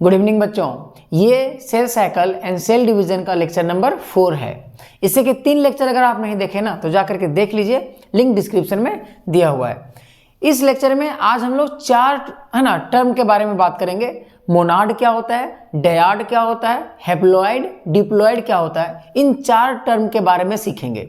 Good evening बच्चों, ये cell cycle and cell division का लेक्चर नंबर 4 है। इससे के 3 लेक्चर अगर आप नहीं देखे ना तो जाकर के देख लीजिए, लिंक डिस्क्रिप्शन में दिया हुआ है। इस लेक्चर में आज हम लोग 4 टर्म के बारे में बात करेंगे। मोनाड क्या होता है, डयाड क्या होता है, हैप्लॉइड, डिप्लॉइड क्या होता है, इन 4 टर्म के बारे में सीखेंगे।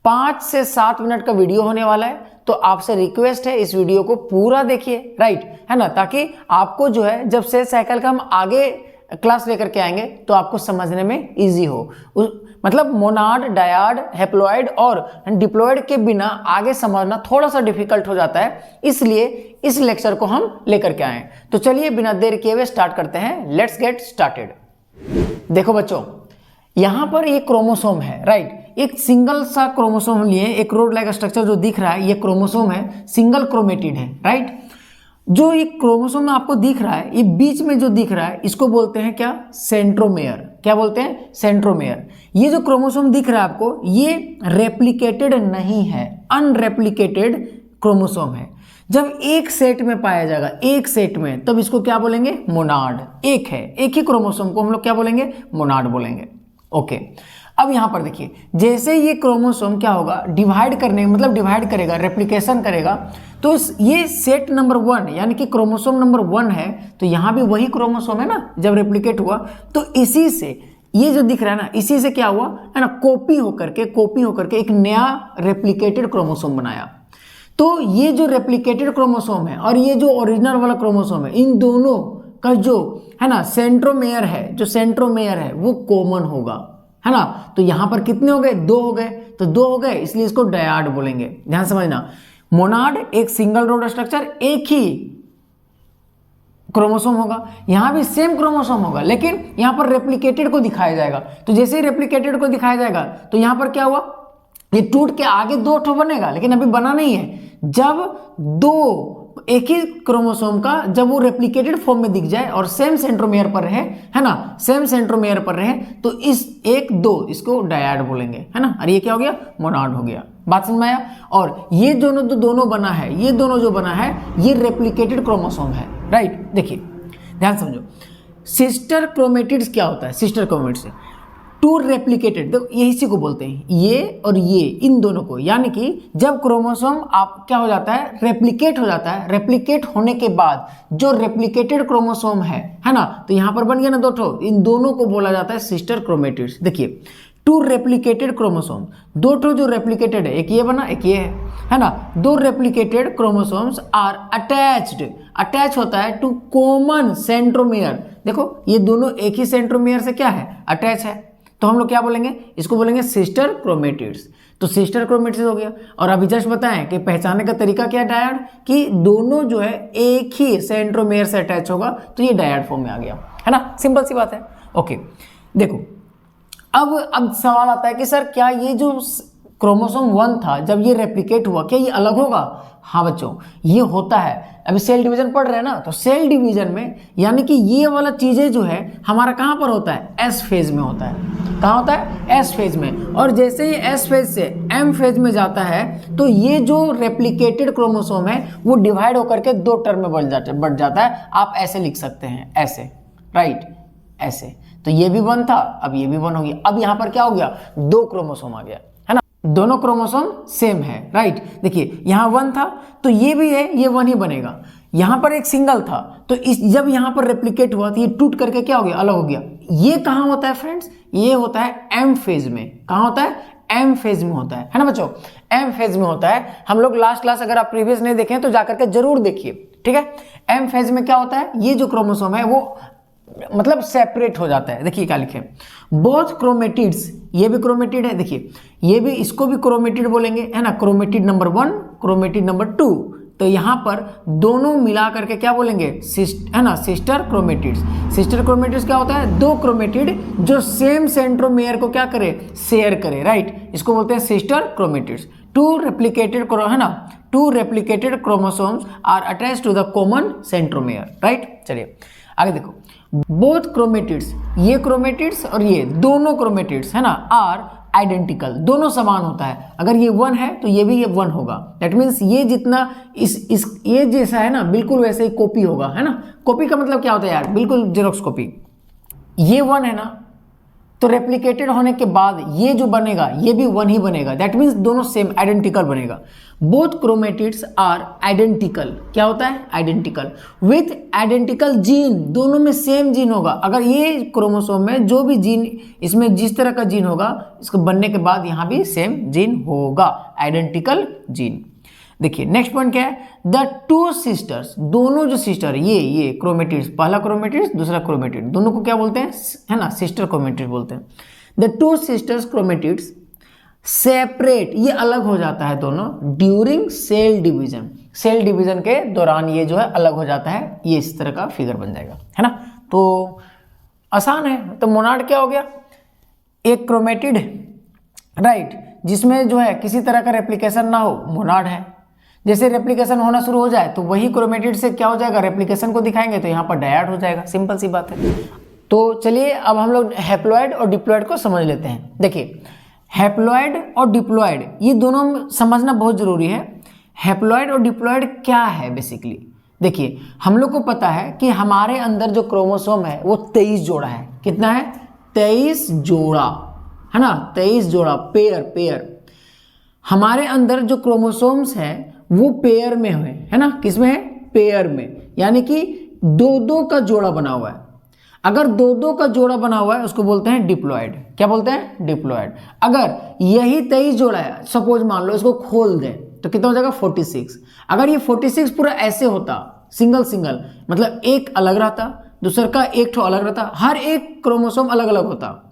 5 से 7 मिनट का वीडियो होने वाला है, तो आपसे रिक्वेस्ट है इस वीडियो को पूरा देखिए, राइट है ना, ताकि आपको जो है जब सेल साइकिल का हम आगे क्लास लेकर के आएंगे तो आपको समझने में इजी हो। मतलब मोनाड, डायड, हैप्लॉइड और डिप्लॉइड के बिना आगे समझना थोड़ा सा डिफिकल्ट हो जाता है, इसलिए इस लेक्चर को हम लेकर के आए। तो चलिए बिना देर किए हुए स्टार्ट करते हैं। Let's get started. देखो बच्चों, यहां पर एक क्रोमोसोम है, राइट। एक सिंगल सा क्रोमोसोम लिए, एक रोड लाइक स्ट्रक्चर जो दिख रहा है ये क्रोमोसोम है, सिंगल क्रोमेटिड है, राइट। जो एक क्रोमोसोम में आपको दिख रहा है, ये बीच में जो दिख रहा है इसको बोलते हैं क्या, सेंट्रोमेयर। क्या बोलते हैं, सेंट्रोमेयर। ये जो क्रोमोसोम दिख रहा है आपको, ये रेप्लिकेटेड नहीं है, अनरेप्लिकेटेड क्रोमोसोम है। जब एक सेट में पाया जाएगा, एक सेट में, तब इसको क्या बोलेंगे, मोनाड। एक है, एक ही क्रोमोसोम को हम लोग क्या बोलेंगे, मोनाड बोलेंगे। ओके, अब यहां पर देखिए, जैसे ये क्रोमोसोम क्या होगा, डिवाइड करने मतलब डिवाइड करेगा, रेप्लिकेशन करेगा, तो ये सेट नंबर 1 यानी कि क्रोमोसोम नंबर 1 है, तो यहां भी वही क्रोमोसोम है ना, जब रेप्लिकेट हुआ तो इसी से ये जो दिख रहा है ना, इसी से क्या हुआ है ना, कॉपी होकर के एक नया रेप्लिकेटेड क्रोमोसोम बनाया। तो ये जो रेप्लिकेटेड क्रोमोसोम है और ये जो ओरिजिनल वाला क्रोमोसोम है, इन दोनों का जो है ना सेंट्रोमेयर है, जो सेंट्रोमेयर है वो कॉमन होगा, है ना। तो यहां पर कितने हो गए, 2 हो गए, तो 2 हो गए, इसलिए इसको डायड बोलेंगे। ध्यान समझना, मोनाड एक सिंगल रोड स्ट्रक्चर, एक ही क्रोमोसोम होगा, यहां भी सेम क्रोमोसोम होगा, लेकिन यहां पर रेप्लिकेटेड को दिखाया जाएगा। तो जैसे ही रेप्लिकेटेड को दिखाया जाएगा तो यहां पर क्या हुआ, ये टूट के आगे 2 ठो बनेगा, लेकिन अभी बना नहीं है। जब 2 एक ही क्रोमोसोम का जब वो रेप्लिकेटेड फॉर्म में दिख जाए और सेम सेंट्रोमेयर पर रहे, है ना, सेम सेंट्रोमेयर पर रहे, तो इस 1-2 इसको डायड बोलेंगे, है ना। और ये क्या हो गया, मोनाड हो गया। बात समझ में आया। और ये दोनों बना है, ये दोनों जो बना है ये रेप्लिकेटेड क्रोमोसोम है, राइट। देखिए ध्यान समझो, सिस्टर क्रोमेटिड्स क्या होता है, सिस्टर क्रोमेटिड्स 2 रेप्लिकेटेड, तो ये इसी को बोलते हैं, ये और ये, इन दोनों को। यानी कि जब क्रोमोसोम आप क्या हो जाता है, रेप्लिकेट हो जाता है, रेप्लिकेट होने के बाद जो रेप्लिकेटेड क्रोमोसोम है ना, तो यहां पर बन गया ना 2 ठो, इन दोनों को बोला जाता है सिस्टर क्रोमेटिड्स। देखिए 2 रेप्लिकेटेड क्रोमोसोम, 2 ठो जो रेप्लिकेटेड है, एक ये बना एक ये है ना। 2 replicated chromosomes are attached, attach होता है टू कॉमन सेंट्रोमेयर। देखो ये दोनों एक ही सेंट्रोमेयर से क्या है, अटैच है, तो हम लोग क्या बोलेंगे, इसको बोलेंगे सिस्टर क्रोमेटिड्स। तो सिस्टर क्रोमेटिड्स हो गया। और अभी जस्ट बताएं कि पहचानने का तरीका क्या है डायड, कि दोनों जो है एक ही सेंट्रोमेयर से अटैच होगा, तो ये डायड फॉर्म में आ गया, है ना, सिंपल सी बात है। ओके, देखो अब सवाल आता है कि सर क्या ये जो क्रोमोसोम 1 था जब ये रेप्लिकेट हुआ, क्या ये अलग होगा। हाँ बच्चों, ये होता है। अभी सेल डिवीजन पढ़ रहे हैं ना, तो सेल डिवीजन में यानी कि ये वाला चीजें जो है हमारा कहां पर होता है, एस फेज में होता है। कहां होता है, एस फेज में। और जैसे ही एस फेज से एम फेज में जाता है, तो ये जो रेप्लिकेटेड क्रोमोसोम है वो डिवाइड होकर के 2 टर्म में बढ़ जाता है। आप ऐसे लिख सकते हैं, ऐसे, राइट, ऐसे। तो ये भी 1 था, अब ये भी 1 हो गया। अब यहां पर क्या हो गया, 2 क्रोमोसोम आ गया, है ना, दोनों क्रोमोसोम सेम है, राइट। देखिए यहां 1 था तो ये भी है, ये 1 ही बनेगा। यहां पर एक सिंगल था, तो जब यहां पर रेप्लिकेट हुआ तो ये टूट करके क्या हो गया, अलग हो गया। ये कहां होता है फ्रेंड्स, ये होता है एम फेज में। कहां होता है, एम फेज में होता है ना बच्चों, एम फेज में होता है। हम लोग लास्ट क्लास अगर आप प्रीवियस नहीं देखें तो जाकर के जरूर देखिए, ठीक है। एम फेज में क्या होता है, ये जो क्रोमोसोम है वो मतलब सेपरेट हो जाता है। देखिए क्या लिखे, बोथ क्रोमेटिड्स, ये भी क्रोमेटिड है, देखिए ये भी, इसको भी क्रोमेटिड बोलेंगे, है ना, क्रोमेटिड नंबर 1, क्रोमेटिड नंबर 2। तो यहां पर दोनों मिला करके क्या बोलेंगे, है ना, सिस्टर क्रोमेटिड्स। सिस्टर क्रोमेटिड्स क्या होता है, 2 क्रोमेटिड जो सेम सेंट्रोमेयर को क्या करे, शेयर करे, राइट, इसको बोलते हैं सिस्टर क्रोमेटिड्स। 2 रेप्लिकेटेड, है ना, 2 replicated chromosomes are attached to the common centromere, right. चलिए आगे देखो, बोथ क्रोमेटिड्स, ये क्रोमेटिड्स और ये दोनों क्रोमेटिड्स, है ना, आर आइडेंटिकल, दोनों समान होता है। अगर ये 1 है तो ये भी ये 1 होगा। दैट मीन्स ये जितना इस ये जैसा है ना, बिल्कुल वैसे ही कॉपी होगा, है ना। कॉपी का मतलब क्या होता है यार, बिल्कुल जेरोक्स कॉपी। ये 1 है ना, तो रेप्लिकेटेड होने के बाद ये जो बनेगा ये भी 1 ही बनेगा। दैट मीन्स दोनों सेम आइडेंटिकल बनेगा। बोथ क्रोमेटिड्स आर आइडेंटिकल, क्या होता है, आइडेंटिकल विथ आइडेंटिकल जीन, दोनों में सेम जीन होगा। अगर ये क्रोमोसोम में जो भी जीन, इसमें जिस तरह का जीन होगा, इसको बनने के बाद यहाँ भी सेम जीन होगा, आइडेंटिकल जीन। देखिए नेक्स्ट पॉइंट क्या है, द टू सिस्टर्स, दोनों जो सिस्टर, ये क्रोमेटिड्स, पहला क्रोमेटिड्स दूसरा क्रोमेटिड, दोनों को क्या बोलते हैं, है ना, सिस्टर क्रोमेटिड बोलते हैं। The two sisters chromatids separate, ये अलग हो जाता है दोनों, during cell division, cell division के दौरान ये जो है अलग हो जाता है। ये इस तरह का फिगर बन जाएगा, है ना। तो आसान है। तो मोनाड क्या हो गया, एक क्रोमेटिड, राइट, जिसमें जो है किसी तरह का रेप्लिकेशन ना हो, मोनाड है। जैसे रेप्लिकेशन होना शुरू हो जाए तो वही क्रोमेटिड से क्या हो जाएगा, रेप्लिकेशन को दिखाएंगे तो यहाँ पर डायड हो जाएगा, सिंपल सी बात है। तो चलिए अब हम लोग हैप्लॉइड और डिप्लॉइड को समझ लेते हैं। देखिए हैप्लॉइड और डिप्लॉइड ये दोनों समझना बहुत जरूरी है। हैप्लॉइड और डिप्लॉइड क्या है बेसिकली, देखिए हम लोग को पता है कि हमारे अंदर जो क्रोमोसोम है वो 23 जोड़ा है। कितना है, 23 जोड़ा, है ना, 23 जोड़ा, पेयर। हमारे अंदर जो क्रोमोसोम्स हैं वो पेयर में है ना, किसमें है, पेयर में, यानी कि 2-2 का जोड़ा बना हुआ है। अगर 2-2 का जोड़ा बना हुआ है उसको बोलते हैं डिप्लॉइड। क्या बोलते हैं, डिप्लॉइड। अगर यही 23 जोड़ा है, सपोज मान लो इसको खोल दें तो कितना हो जाएगा, 46। अगर ये 46 पूरा ऐसे होता, सिंगल, मतलब एक अलग रहता, दूसरा का एक ठो अलग रहता, हर एक क्रोमोसोम अलग अलग होता,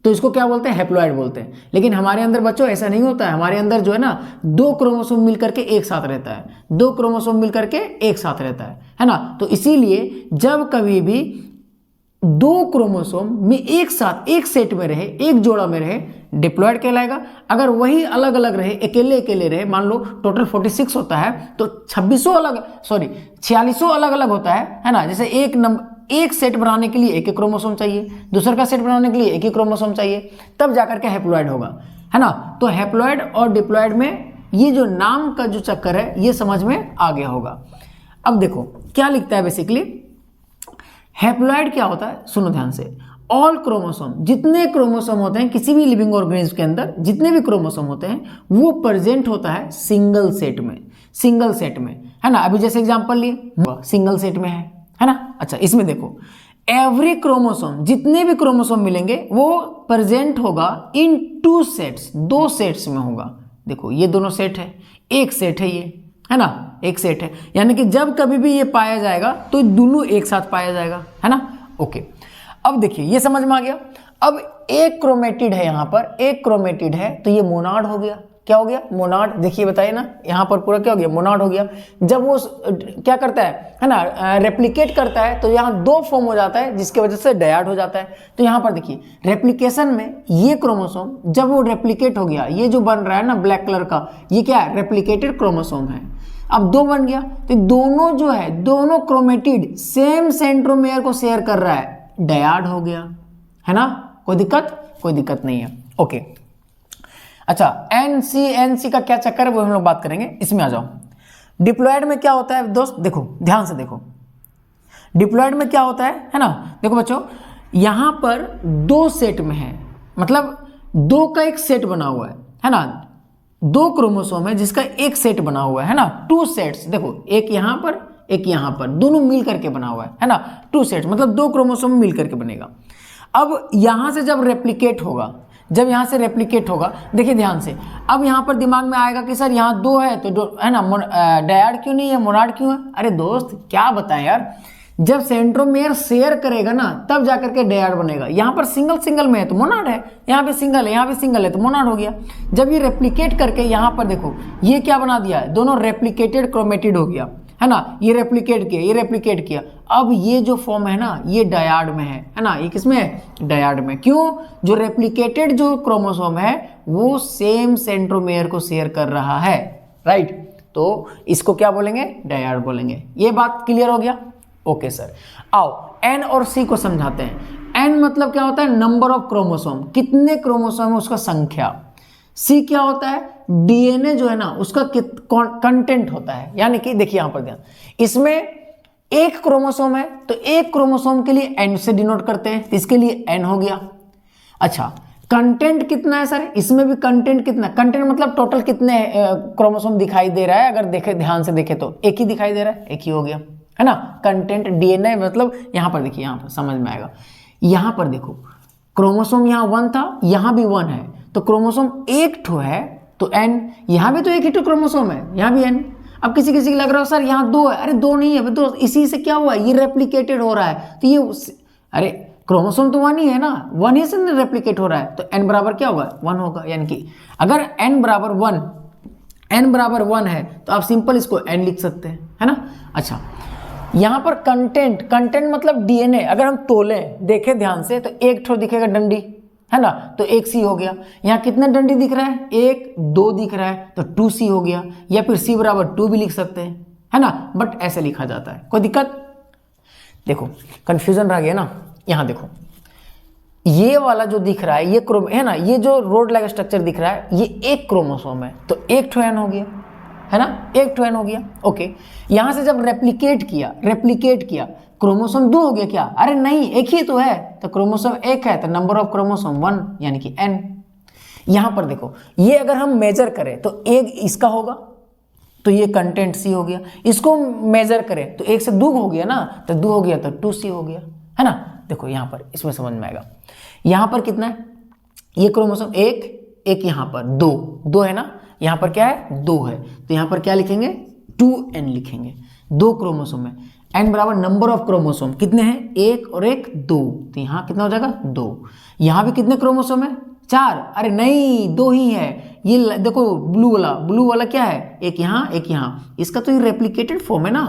तो इसको क्या बोलते हैं, हैप्लॉइड बोलते हैं। लेकिन हमारे अंदर बच्चों ऐसा नहीं होता है। हमारे अंदर जो है ना, 2 क्रोमोसोम मिलकर के एक साथ रहता है, 2 क्रोमोसोम मिलकर के एक साथ रहता है ना। तो इसीलिए जब कभी भी 2 क्रोमोसोम में एक साथ एक सेट में रहे, एक जोड़ा में रहे, डिप्लॉइड कहलाएगा। अगर वही अलग अलग रहे, अकेले रहे, मान लो टोटल 46 होता है तो 4600 अलग अलग होता है ना। जैसे एक सेट बनाने के लिए एक क्रोमोसोम चाहिए, दूसरे का सेट बनाने के लिए एक ही क्रोमोसोम चाहिए, तब जाकर के हैप्लॉइड होगा, है ना। तो हैप्लॉइड और डिप्लॉइड में ये जो नाम का जो चक्कर है ये समझ में आ गया होगा। अब देखो क्या लिखता है बेसिकली, हैप्लॉइड क्या होता है, सुनो ध्यान से। ऑल क्रोमोसोम, जितने क्रोमोसोम होते हैं किसी भी लिविंग ऑर्गेनिज्म के अंदर, जितने भी क्रोमोसोम होते हैं वो प्रेजेंट होता है सिंगल सेट में, है ना। अभी जैसे एग्जांपल लिए, सिंगल सेट में है ना। अच्छा इसमें देखो, एवरी क्रोमोसोम, जितने भी क्रोमोसोम मिलेंगे वो प्रेजेंट होगा इन 2 सेट्स, 2 सेट्स में होगा। देखो ये दोनों सेट है, एक सेट है ये, है ना, एक सेट है, यानी कि जब कभी भी ये पाया जाएगा तो दोनों एक साथ पाया जाएगा, है ना। ओके, अब देखिए ये समझ में आ गया। अब एक क्रोमेटिड है, यहाँ पर एक क्रोमेटिड है तो ये मोनाड हो गया। क्या हो गया, मोनाड। देखिए बताइए ना, यहाँ पर पूरा क्या हो गया, मोनाड हो गया। जब वो क्या करता है ना, रेप्लिकेट करता है तो यहाँ 2 फॉर्म हो जाता है, जिसकी वजह से डायड हो जाता है। तो यहाँ पर देखिए रेप्लिकेशन में ये क्रोमोसोम जब वो रेप्लिकेट हो गया, ये जो बन रहा है ना ब्लैक कलर का, ये क्या है, रेप्लिकेटेड क्रोमोसोम है। अब 2 बन गया तो दोनों जो है, दोनों क्रोमेटिड सेम सेंट्रोमेयर को शेयर कर रहा है, डायड हो गया, है ना। कोई दिक्कत नहीं है। ओके, अच्छा एनसी का क्या चक्कर है वो हम लोग बात करेंगे, इसमें आ जाओ। डिप्लॉयड में क्या होता है दोस्त, देखो ध्यान से देखो, डिप्लॉयड में क्या होता है ना। देखो बच्चों, यहां पर 2 सेट में है, मतलब 2 का एक सेट बना हुआ है ना। 2 क्रोमोसोम है जिसका एक सेट बना हुआ है ना, 2 सेट्स। देखो एक यहां पर एक यहां पर, दोनों मिल करके बना हुआ है ना, 2 सेट्स, मतलब 2 क्रोमोसोम मिल करके बनेगा। अब यहां से जब रेप्लिकेट होगा, देखिए ध्यान से, अब यहाँ पर दिमाग में आएगा कि सर यहाँ 2 है तो है ना, डायड क्यों नहीं है, मोनाड क्यों है। अरे दोस्त क्या बताएं यार, जब सेंट्रोमेयर शेयर करेगा ना तब जाकर के डायड बनेगा। यहाँ पर सिंगल में है तो मोनाड है, यहाँ पे सिंगल है, यहाँ पे सिंगल है तो मोनाड हो गया। जब ये रेप्लिकेट करके यहाँ पर देखो ये क्या बना दिया है, दोनों रेप्लिकेटेड क्रोमेटिड हो गया, है ना। ये रेप्लिकेट किया, अब ये जो फॉर्म है ना ये डायड में है ना। ये किसमें है, डायड में। क्यों, जो रेप्लिकेटेड जो क्रोमोसोम है वो सेम सेंट्रोमेयर को शेयर कर रहा है, राइट। तो इसको क्या बोलेंगे, डायड बोलेंगे। ये बात क्लियर हो गया। ओके सर, आओ एन और सी को समझाते हैं। एन मतलब क्या होता है, नंबर ऑफ क्रोमोसोम, कितने क्रोमोसोम है उसका संख्या। सी क्या होता है, डीएनए जो है ना उसका कंटेंट होता है, यानी कि देखिए यहां पर ध्यान, इसमें एक क्रोमोसोम है तो एक क्रोमोसोम के लिए एन से डिनोट करते हैं, तो इसके लिए एन हो गया। अच्छा, कंटेंट कितना है सर, इसमें भी कंटेंट कितना, कंटेंट मतलब टोटल कितने क्रोमोसोम दिखाई दे रहा है, अगर देखे ध्यान से देखे तो एक ही दिखाई दे रहा है, एक ही हो गया, है ना। कंटेंट डीएनए मतलब यहां पर देखिए, यहां पर समझ में आएगा, यहां पर देखो क्रोमोसोम यहां 1 था, यहां भी 1 है, तो क्रोमोसोम एक ठो है तो एन, यहां भी तो एक ही ठो क्रोमोसोम है, यहां भी एन। अब किसी किसी को लग रहा हो सर यहाँ 2 है, अरे 2 नहीं है, तो इसी से क्या हुआ, ये रेप्लिकेटेड हो रहा है, तो ये अरे क्रोमोसोम तो 1 ही है ना, 1 ही से रेप्लिकेट हो रहा है, तो n बराबर क्या होगा, 1 होगा। यानी कि अगर n बराबर 1 है तो आप सिंपल इसको n लिख सकते हैं, है ना। अच्छा, यहां पर कंटेंट मतलब डीएनए, अगर हम तोलें देखें ध्यान से तो एक ठो दिखेगा डंडी, है ना, तो 1c हो गया। यहाँ कितने डंडी दिख रहा है, 1 2 दिख रहा है तो 2c हो गया, या फिर c बराबर 2 भी लिख सकते हैं, है ना, बट ऐसे लिखा जाता है। कोई दिक्कत, देखो कंफ्यूजन रह गया ना। यहाँ देखो ये वाला जो दिख रहा है ये है ना, ये जो रोड लाइक स्ट्रक्चर दिख रहा है ये एक क्रोमोसोम है, तो एक ठो एन हो गया, है ना, एक ठो एन हो गया। ओके, यहां से जब रेप्लिकेट किया क्रोमोसोम 2 हो गया क्या, अरे नहीं एक ही तो है, तो क्रोमोसोम 1 है तो नंबर ऑफ क्रोमोसोम 1 यानी कि n। यहां पर देखो ये अगर हम मेजर करें तो एक इसका होगा, तो ये कंटेंट सी हो गया, इसको मेजर करें तो 1 से 2 हो गया ना, तो 2 हो गया तो 2c हो गया, है ना। देखो यहां पर इसमें समझ में आएगा, यहां पर कितना है, ये क्रोमोसोम एक यहां पर 2 है ना, यहां पर क्या है 2 है, तो यहां पर क्या लिखेंगे 2n लिखेंगे, 2 क्रोमोसोम है, n बराबर नंबर ऑफ क्रोमोसोम कितने हैं, 1 और 1 2, तो यहां कितना हो जाएगा 2। यहां भी कितने क्रोमोसोम है 4, अरे नहीं 2 ही है, ये देखो ब्लू वाला क्या है, एक यहां, इसका तो ये रेप्लिकेटेड फॉर्म है ना,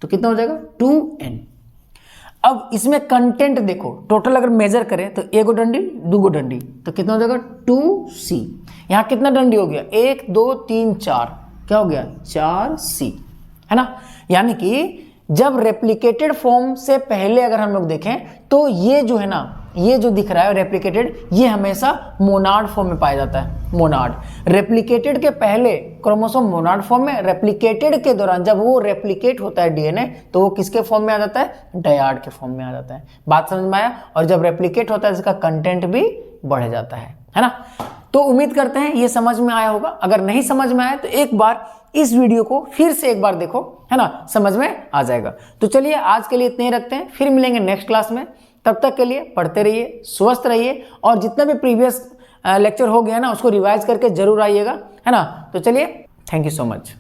तो कितना हो जाएगा 2n। अब इसमें कंटेंट देखो, टोटल अगर मेजर करें तो 1 डंडी 2 डंडी, तो कितना हो जाएगा 2c। यहां कितना डंडी हो गया, 1 2 3 4, क्या हो गया 4c, है ना। यानी कि जब रेप्लिकेटेड फॉर्म से पहले अगर हम लोग देखें तो ये जो है ना, ये जो दिख रहा है रेप्लिकेटेड, ये हमेशा मोनाड फॉर्म में पाया जाता है। मोनाड, रेप्लिकेटेड के पहले क्रोमोसोम मोनाड फॉर्म में, रेप्लिकेटेड के दौरान जब वो रेप्लिकेट होता है डीएनए तो वो किसके फॉर्म में आ जाता है, डायड के फॉर्म में आ जाता है। बात समझ में आया। और जब रेप्लिकेट होता है इसका कंटेंट भी बढ़ जाता है ना। तो उम्मीद करते हैं ये समझ में आया होगा। अगर नहीं समझ में आया तो एक बार इस वीडियो को फिर से एक बार देखो, है ना, समझ में आ जाएगा। तो चलिए आज के लिए इतने ही रखते हैं, फिर मिलेंगे नेक्स्ट क्लास में। तब तक के लिए पढ़ते रहिए, स्वस्थ रहिए, और जितना भी प्रीवियस लेक्चर हो गया ना उसको रिवाइज करके जरूर आइएगा, है ना। तो चलिए, थैंक यू सो मच।